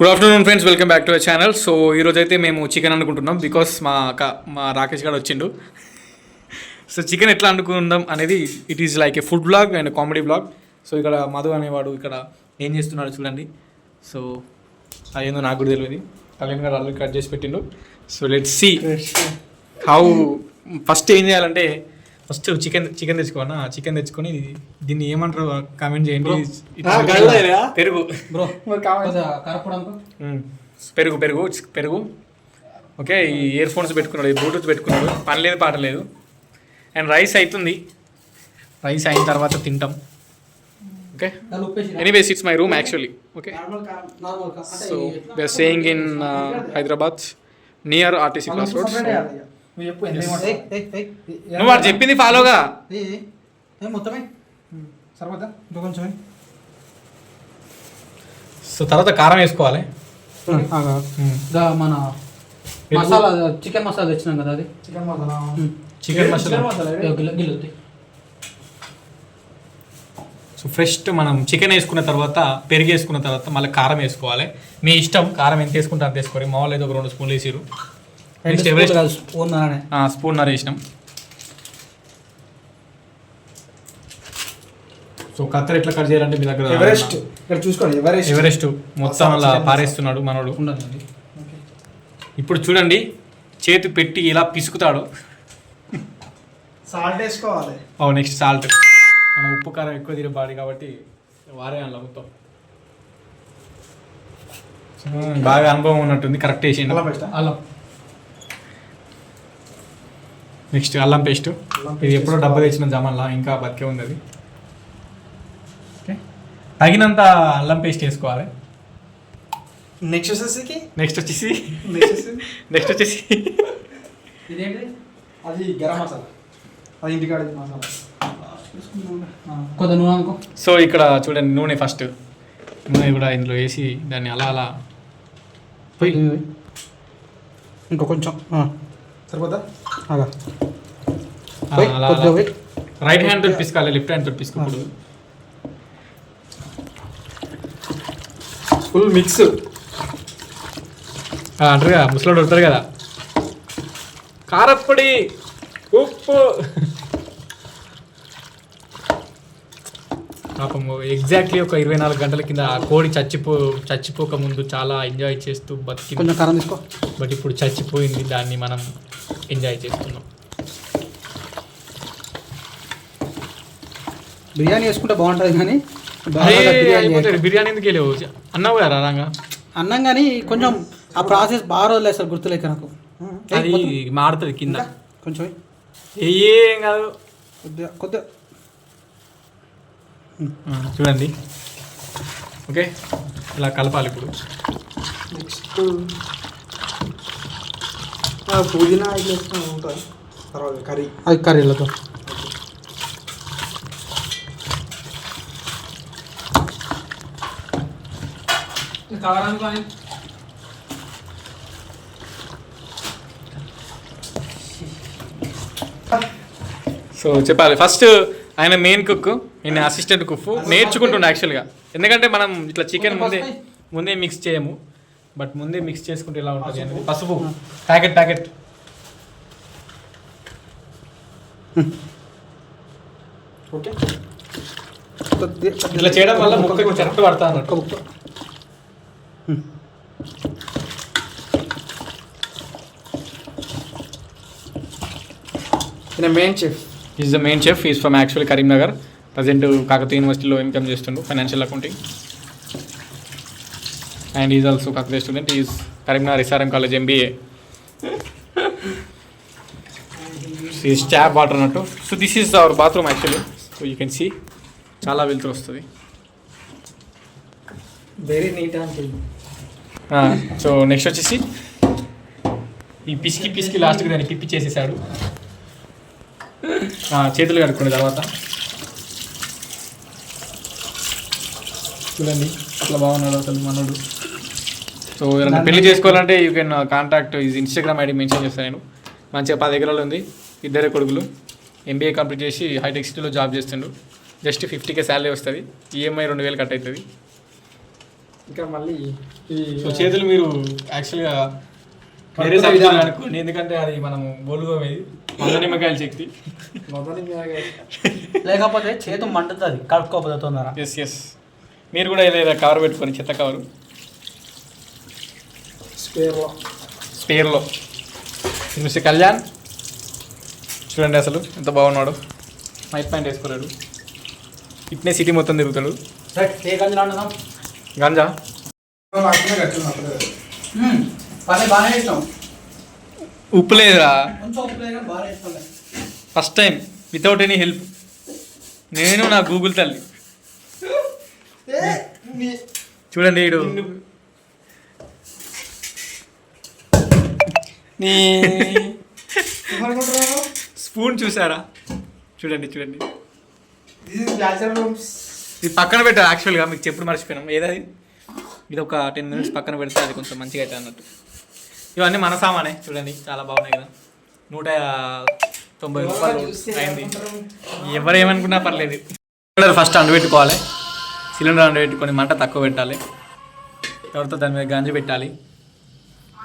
Good afternoon friends, welcome back to our channel. So ఈరోజు అయితే మేము చికెన్ అనుకుంటున్నాం బికాస్ మా రాకేష్ గారు వచ్చిండు. సో చికెన్ ఎట్లా అనుకుందాం అనేది it is like A food blog and comedy blog. So ఇక్కడ మధు అనేవాడు ఇక్కడ ఏం చేస్తున్నాడు చూడండి. సో అదేందో నాకు కూడా తెలియదు. కళ్యాణ్ గారు ఆల్రెడీ కట్ చేసి పెట్టిండు. So let's see how. First ఏం చేయాలంటే ఫస్ట్ చికెన్ తెచ్చుకోనా. చికెన్ తెచ్చుకొని దీన్ని ఏమంటారు కామెంట్ చేయండి. పెరుగు బ్రో, పెరుగు ఓకే. ఈ ఇయర్ ఫోన్స్ పెట్టుకున్నాడు, బ్లూటూత్ పెట్టుకున్నాడు, పని లేదు పాట లేదు. అండ్ రైస్ అవుతుంది. రైస్ అయిన తర్వాత తింటాం. Okay, anyways it's my room actually. Okay, so they are staying in Hyderabad near RTC cross road. నువ్వు వాడు చెప్పింది ఫాలోగా. సో తర్వాత కారం వేసుకోవాలి. మన మసాలా చికెన్ మసాలా తెచ్చినాం కదా, అది చికెన్ మసాలా గిల్లు. సో ఫస్ట్ మనం చికెన్ వేసుకున్న తర్వాత పెరుగు వేసుకున్న తర్వాత మళ్ళీ కారం వేసుకోవాలి. మీ ఇష్టం, కారం ఎంత వేసుకుంటే అంత వేసుకోవాలి. మా వాళ్ళు ఏదో ఒక 2 స్పూన్లు వేసారు. స్పూన్ వేసినాం. సో కత్తెర ఎట్లా కట్ చేయాలంటే మీ దగ్గర ఎవరెస్ట్ మొత్తం అలా పారేస్తున్నాడు మనోడు. ఇప్పుడు చూడండి, చేతి పెట్టి ఇలా పిసుకుతాడు. సాల్ట్ వేసుకోవాలి. Next salt. మనం ఉప్పు కారం ఎక్కువ తినే బాడీ కాబట్టి వారే అలా మొత్తం బాగా అనుభవం ఉన్నట్టుంది. కరెక్ట్ వేసిండు. అల్లం నెక్స్ట్ అల్లం పేస్ట్. ఇది ఎప్పుడో డబ్బా తెచ్చిన జమల్లా, ఇంకా బతికే ఉంది అది. ఓకే, తగినంత అల్లం పేస్ట్ వేసుకోవాలి. నెక్స్ట్ వచ్చేసి ఇదేంటి, అది గరం మసాలా, అది ఇంటికాడ మసాలా. కొద్ది నూనె అనుకో. సో ఇక్కడ చూడండి, నూనె ఫస్ట్ నూనె కూడా ఇందులో వేసి దాన్ని అలా అలా పోయి ఇంకో కొంచెం సరిపోతా. రైట్ హ్యాండ్ తోటి పిసుకోవాలి, లెఫ్ట్ హ్యాండ్ తోటి పిసుకోకూడదు. ఫుల్ మిక్స్ అంటారు కదా, ముసలోడు ఉంటారు కదా, కారప్పొడి, ఉప్పు. పాపం ఎగ్జాక్ట్లీ ఒక 24 గంటల కింద ఆ కోడి చచ్చిపోక ముందు చాలా ఎంజాయ్ చేస్తూ బతికి, కొంచెం కారం తీసుకో. బట్ ఇప్పుడు చచ్చిపోయింది, దాన్ని మనం ఎంజాయ్ చేస్తున్నాం. బిర్యానీ వేసుకుంటే బాగుంటుంది కానీ బిర్యానీ ఎందుకు వెళ్ళావు అన్నావు కదా రాగా అన్నం, కానీ కొంచెం ఆ ప్రాసెస్ బాగా రోజులు అసలు గుర్తులేక నాకు. అది మారుతుంది కింద కొంచెం ఏం కాదు. కొద్దిగా చూడండి. ఓకే, ఇలా కలపాలి. ఇప్పుడు నెక్స్ట్ పుదీనా ఇట్లా వేసుకుని ఉంటుంది. తర్వాత కర్రీ, అది కర్రీలతో సో చెప్పాలి. ఫస్ట్ ఆయన మెయిన్ కుక్, ఈయన అసిస్టెంట్ కుక్. నేర్చుకుంటుండే యాక్చువల్గా, ఎందుకంటే మనం ఇట్లా చికెన్ ముందే మిక్స్ చేయము. బట్ ముందే మిక్స్ చేసుకుంటే ఎలా ఉంటుంది అనేది. పసుపు ప్యాకెట్ ఓకే. ఇట్లా చేయడం వల్ల ముక్కకి కరెక్ట్ పడతా అన్నట్టు. Main chef is the main chef. Is from actually Karimnagar. Present Kakatiya యూనివర్సిటీలో ఇన్కమ్ చేస్తుండు, financial accounting. And is also Kakatiya student. Is Karimnagar SRM college MBA. Is tap water అన్నట్టు. So this is our bathroom actually. So you can see చాలా వెళ్తురు వస్తుంది. Very neat and so next వచ్చేసి ఈ పిసికి లాస్ట్కి దాన్ని పిప్పి చేసేసాడు. చేతులు కడుక్కునే తర్వాత చూడండి అట్లా బాగున్నాడు అసలు మనోడు. సో ఎవరైనా పెళ్లి చేసుకోవాలంటే you can contact is Instagram ID mention చేస్తాను నేను. మంచిగా 10 ఎకరాలు ఉంది, 2 కొడుకులు, MBA కంప్లీట్ చేసి హైటెక్ సిటీలో జాబ్ చేస్తుండు. జస్ట్ 50K శాలరీ వస్తుంది, EMI 2000 కట్ అవుతుంది. ఇంకా మళ్ళీ ఈ సో చేతులు మీరు యాక్చువల్గా వేరే సైజు అనుకోండి, ఎందుకంటే అది మనము బోలుగోమేది వంద నిమ్మకాయల శక్తి. మొదటి లేకపోతే చేతు మండుతుంది కడుక్కోపోతే తొందర. ఎస్ ఎస్, మీరు కూడా ఏదైనా కవర్ పెట్టుకొని, చెత్త కవరు స్పేర్లో. మిస్టర్ కళ్యాణ్ చూడండి అసలు ఎంత బాగున్నాడు, నైట్ ప్యాంట్ వేసుకోలేడు, ఇట్నే సిటీ మొత్తం తిరుగుతాడు. ఏ గంజలు అంటున్నాం? గంజా పని బాగానే ఇష్టం, ఉప్పు లేదురా, కొంచెం ఉప్పు లేక బాగా ఇష్టం. First time without any help, నేను నా గూగుల్ తల్లి. చూడండి వీడు స్పూన్ చూసారా, చూడండి చూడండి, ఇది పక్కన పెట్టారు. యాక్చువల్గా మీకు చెప్పుడు మర్చిపోయినాం, ఏదది ఇది ఒక 10 minutes పక్కన పెడితే అది కొంచెం మంచిగా అవుతుంది అన్నట్టు. ఇవన్నీ మన సామానే, చూడండి చాలా బాగున్నాయి కదా. 190 రూపాయలు అయింది, ఎవరేమనుకున్నా పర్లేదు. సిలిండర్ ఫస్ట్ అండబెట్టుకోవాలి, సిలిండర్ అండబెట్టుకొని మంట తక్కువ పెట్టాలి, తర్వాత దాని మీద గంజి పెట్టాలి,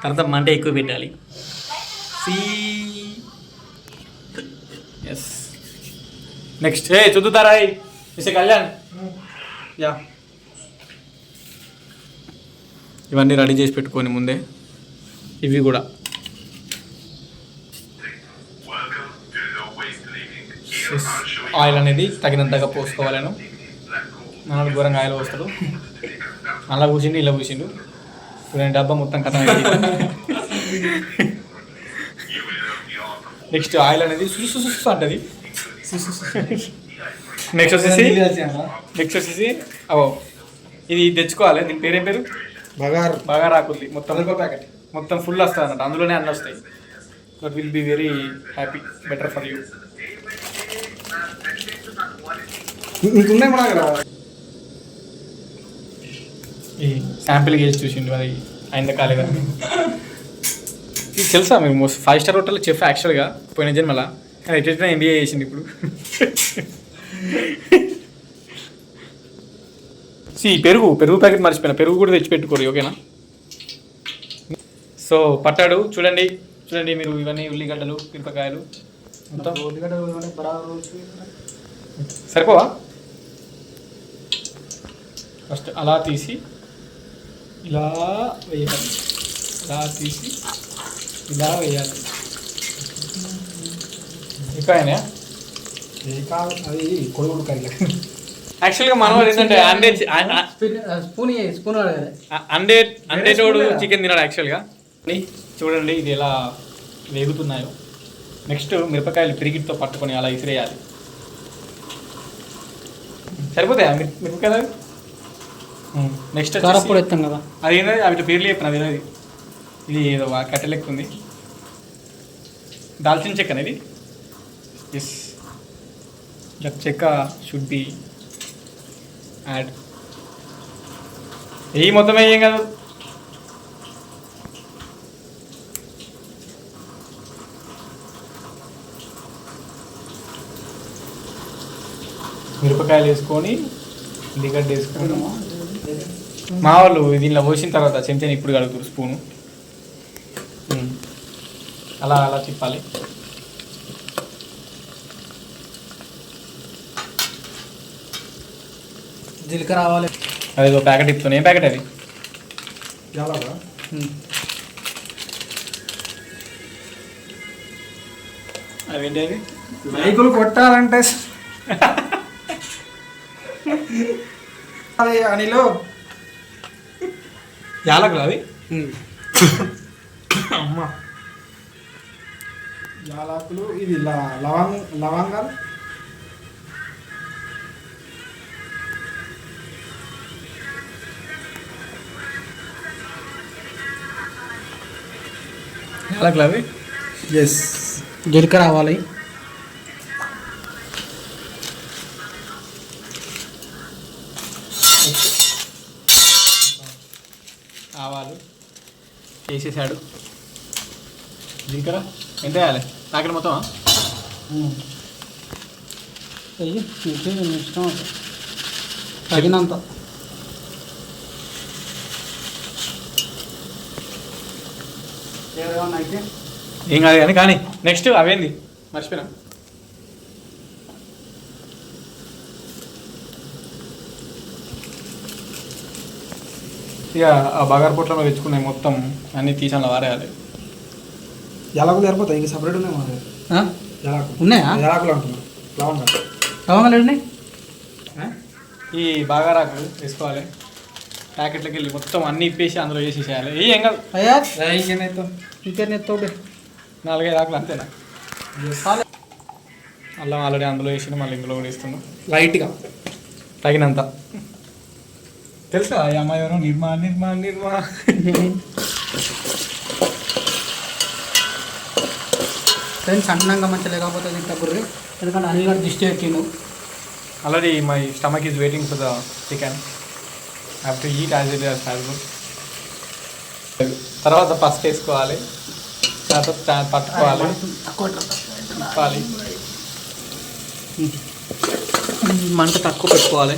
తర్వాత మంట ఎక్కువ పెట్టాలి. ఎస్ నెక్స్ట్ చూద్దుతారా మిస్టర్ కళ్యాణ్, యా ఇవన్నీ రెడీ చేసి పెట్టుకొని ముందే, ఇవి కూడా ఆయిల్ అనేది తగినంతగా పోసుకోవాలను. మనకు ఘోరంగా ఆయిల్ పోస్తాడు, అలా కూర్చిండు ఇలా కూర్చిండు, చూడండి డబ్బా మొత్తం కథ. నెక్స్ట్ ఆయిల్ అనేది సుసు అంటది. నెక్స్ట్ వచ్చేసి అవో ఇది తెచ్చుకోవాలి, దీని పేరేం పేరు, బాగా రాకుంది, మొత్తం ఫుల్ వస్తుంది అన్నట్టు, అందులోనే అన్నీ వస్తాయి. That will be very happy, better for you. ఈ శాంపిల్ చేసి చూసిండు, అది అయిందా కాలేదా. ఇది తెలుసా మీరు, 5 star హోటల్ చెఫ్ యాక్చువల్గా పోయిన జన్మల, కానీ ఎట్లా MBA చేసింది ఇప్పుడు. పెరుగు ప్యాకెట్ మర్చిపోయినా, పెరుగు కూడా తెచ్చి పెట్టుకోరు, ఓకేనా. సో పట్టాడు, చూడండి చూడండి మీరు, ఇవన్నీ ఉల్లిగడ్డలు, మిరపకాయలు మొత్తం సరిపోవా. ఫస్ట్ అలా తీసి ఇలా వేయాలి, ఇలా తీసి ఇలా వేయాలి. ఎక్కువ అయినా అది కొడుకుడు యాక్చువల్గా మన వాళ్ళు ఏంటంటే స్పూన్ అండేటోడు చికెన్ తినాడు యాక్చువల్గా. చూడండి ఇది ఎలా వేగుతున్నాయో. నెక్స్ట్ మిరపకాయలు పిరిగిటితో పట్టుకొని అలా ఇసిరేయాలి. సరిపోతాయా మిరపకాయలు? నెక్స్ట్ కారపొడి ఎత్తాం కదా, అది ఏంటది, అవి పేర్లు చెప్పిన అది ఏది, ఇది ఏదో కట్టెలెక్కు ఉంది, దాల్చిన చెక్క అనేది. ఎస్, దట్ చెక్క షుడ్ బి యాడ్. ఏ మొత్తం ఏం కాదు, మిరపకాయలు వేసుకొని ఉల్లిగడ్డ వేసుకొని, మా వాళ్ళు దీనిలో పోసిన తర్వాత చెంచాని ఇప్పుడు కడుగుతారు స్పూను, అలా అలా తిప్పాలి. జీలకర్ర రావాలి. అది ఒక ప్యాకెట్ ఇస్తాను. ఏం ప్యాకెట్ అది? అదేంటి అది? లైకులు కొట్టాలంటే అది అనిలో యాలకులు అది. అమ్మ యాలకులు, ఇది లవంగాలు, యాలకులు అవి. ఎస్, జీలకర్ర రావాలి. ఆవాలు వేసేసాడు. జీలకర్ర ఎంత వేయాలి? ప్యాకెట్ మొత్తం ఇష్టం తగినంత. ఏమైనా అయితే ఏం కాదు కానీ కానీ నెక్స్ట్ అవేంది మర్చిపోయినా ఇక ఆ బగారు పొట్లలో తెచ్చుకున్నాయి మొత్తం అన్నీ తీసాను వారేయాలి. ఎలాగో సరిపోతాయి ఇంకా సపరేట్ ఉన్నాయి మరి. ఆ? ఎలాకు ఉన్నాయా ఎలాకులు అంటున్నా లవంగా లవంగాలు ఉన్నాయి. ఈ బగారాకు వేసుకోవాలి. ప్యాకెట్లోకి వెళ్ళి మొత్తం అన్నీ ఇప్పేసి అందులో వేసేసేయాలి. ఏం కాదు అయ్యా ఇంకేనైతే ఇంకేనే తోడు 4-5 ఆకులు అంతేనా. అల్లం ఆల్రెడీ అందులో వేసిన మళ్ళీ ఇందులో కూడా వేస్తున్నాం లైట్గా తగినంత. తెలుసా ఈ అమ్మాయి ఎవరు? నిర్మా నిర్మా నిర్మా. ఫ్రెండ్స్ అన్నంగా మంచిగా లేకపోతే తింటా గుర్రి, ఎందుకంటే అనిల్ గారు దిష్టి ఎక్కిను. Already my stomach is waiting for the chicken. Have to eat as it as possible. తర్వాత పసుపు వేసుకోవాలి, తర్వాత పట్టుకోవాలి, తిప్పాలి. మంట తక్కువ పెట్టుకోవాలి.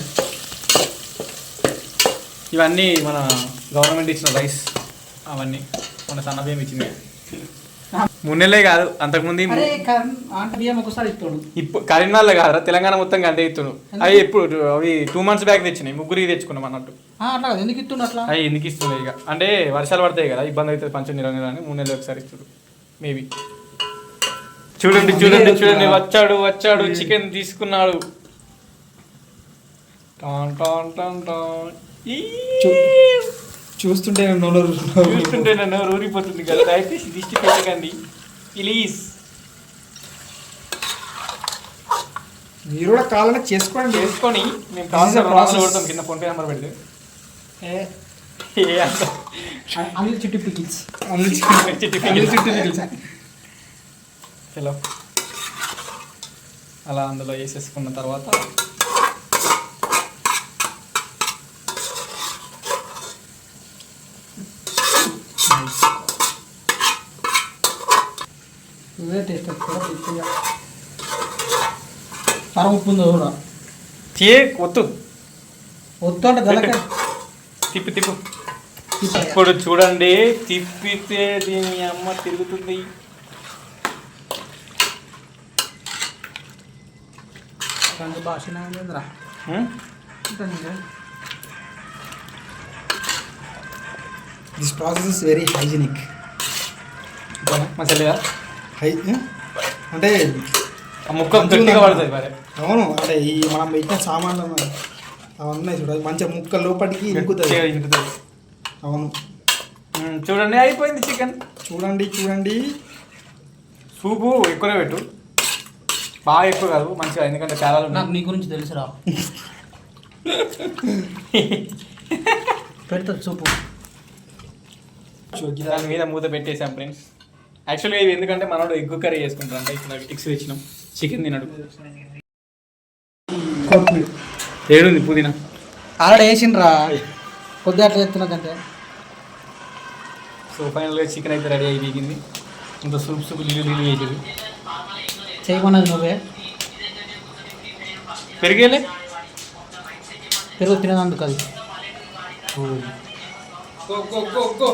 ఇవన్నీ మన గవర్నమెంట్ ఇచ్చిన రైస్, అవన్నీ మన సన్న బియ్యం ఇచ్చింది. 3 నెలలే కాదు అంతకుముందు అరే ఆంట బియ్యం ఒకసారి ఇస్తాడు. ఇప్పుడు కరీంనగర్లో కాదురా తెలంగాణ మొత్తం అంతే ఇస్తున్నాడు. అవి ఎప్పుడు అవి 2 months బ్యాక్ తెచ్చినాయి, ముగ్గురికి తెచ్చుకున్నాం అన్నట్టు. అట్లా కాదు, ఎందుకు ఇస్తుండు అట్లా? అవి ఎందుకు ఇస్తున్నాయి ఇక అంటే వర్షాలు పడతాయి కదా, ఇబ్బంది అవుతుంది పంచం నిరంజనాన్ని 3 నెలలు ఒకసారి ఇస్తాడు మేబీ. చూడండి చూడండి చూడండి, వచ్చాడు చికెన్ తీసుకున్నాడు. Tan tan tan tan. చూస్తుంటే చూస్తుంటే నన్ను ఊరిపోతుంది కదా. దయచేసి దిష్టి పెట్టకండి ప్లీజ్. మీరు కూడా కావాలని చేసుకోండి. చేసుకొని మేము కావాల్సిన ప్రాసెస్ కొడతాం కింద ఫోన్పే నెంబర్ పెడితే. అనిల్ చిట్టి పికిల్స్. హలో అలా అందులో వేసేసుకున్న తర్వాత ఇదే టేస్ట్ వస్తుంది. కారం ఉప్పు ఉందో కూడా ఒత్తు వద్దు అంటే దళక తిప్పు తిప్పు. ఇప్పుడు చూడండి తిప్పితే దీని అమ్మ తిరుగుతుంది. భాష this process is very hygienic. Masala అంటే ఆ ముక్క గట్టిగా పడుతుంది మరి. అవును, అంటే ఈ మనం పెట్టిన సామాన్లు అవన్నీ చూడాలి మంచిగా ముక్క లోపలికి ఇంకుతుంది. అవును చూడండి అయిపోయింది చికెన్. చూడండి సూపు ఎక్కువనే పెట్టు, బాగా ఎక్కువ కాదు మంచిగా, ఎందుకంటే కేరళ నాకు నీ గురించి తెలుసురా. పెడతాడు సూపు. దాని మీద మూత పెట్టేసాం ఫ్రెండ్స్. యాక్చువల్గా ఇవి ఎందుకంటే మనోడు ఎగ్ కర్రీ చేసుకుంటాం అంటే ఇక్కడ ఎగ్స్ తెచ్చినాం, చికెన్ తినడు. ఏడుంది పుదీనా ఆల్రెడీ వేసిండ్రా, కొద్దిగా అట్లా చెప్తున్నదంటే. సో ఫైనల్గా చికెన్ అయితే రెడీ అయి దిగింది. ఇంత సూప్ నీళ్ళు వేసేది చేయమన్నది నువ్వే. పెరిగేలే పెరుగు తినదందుకు అది. గో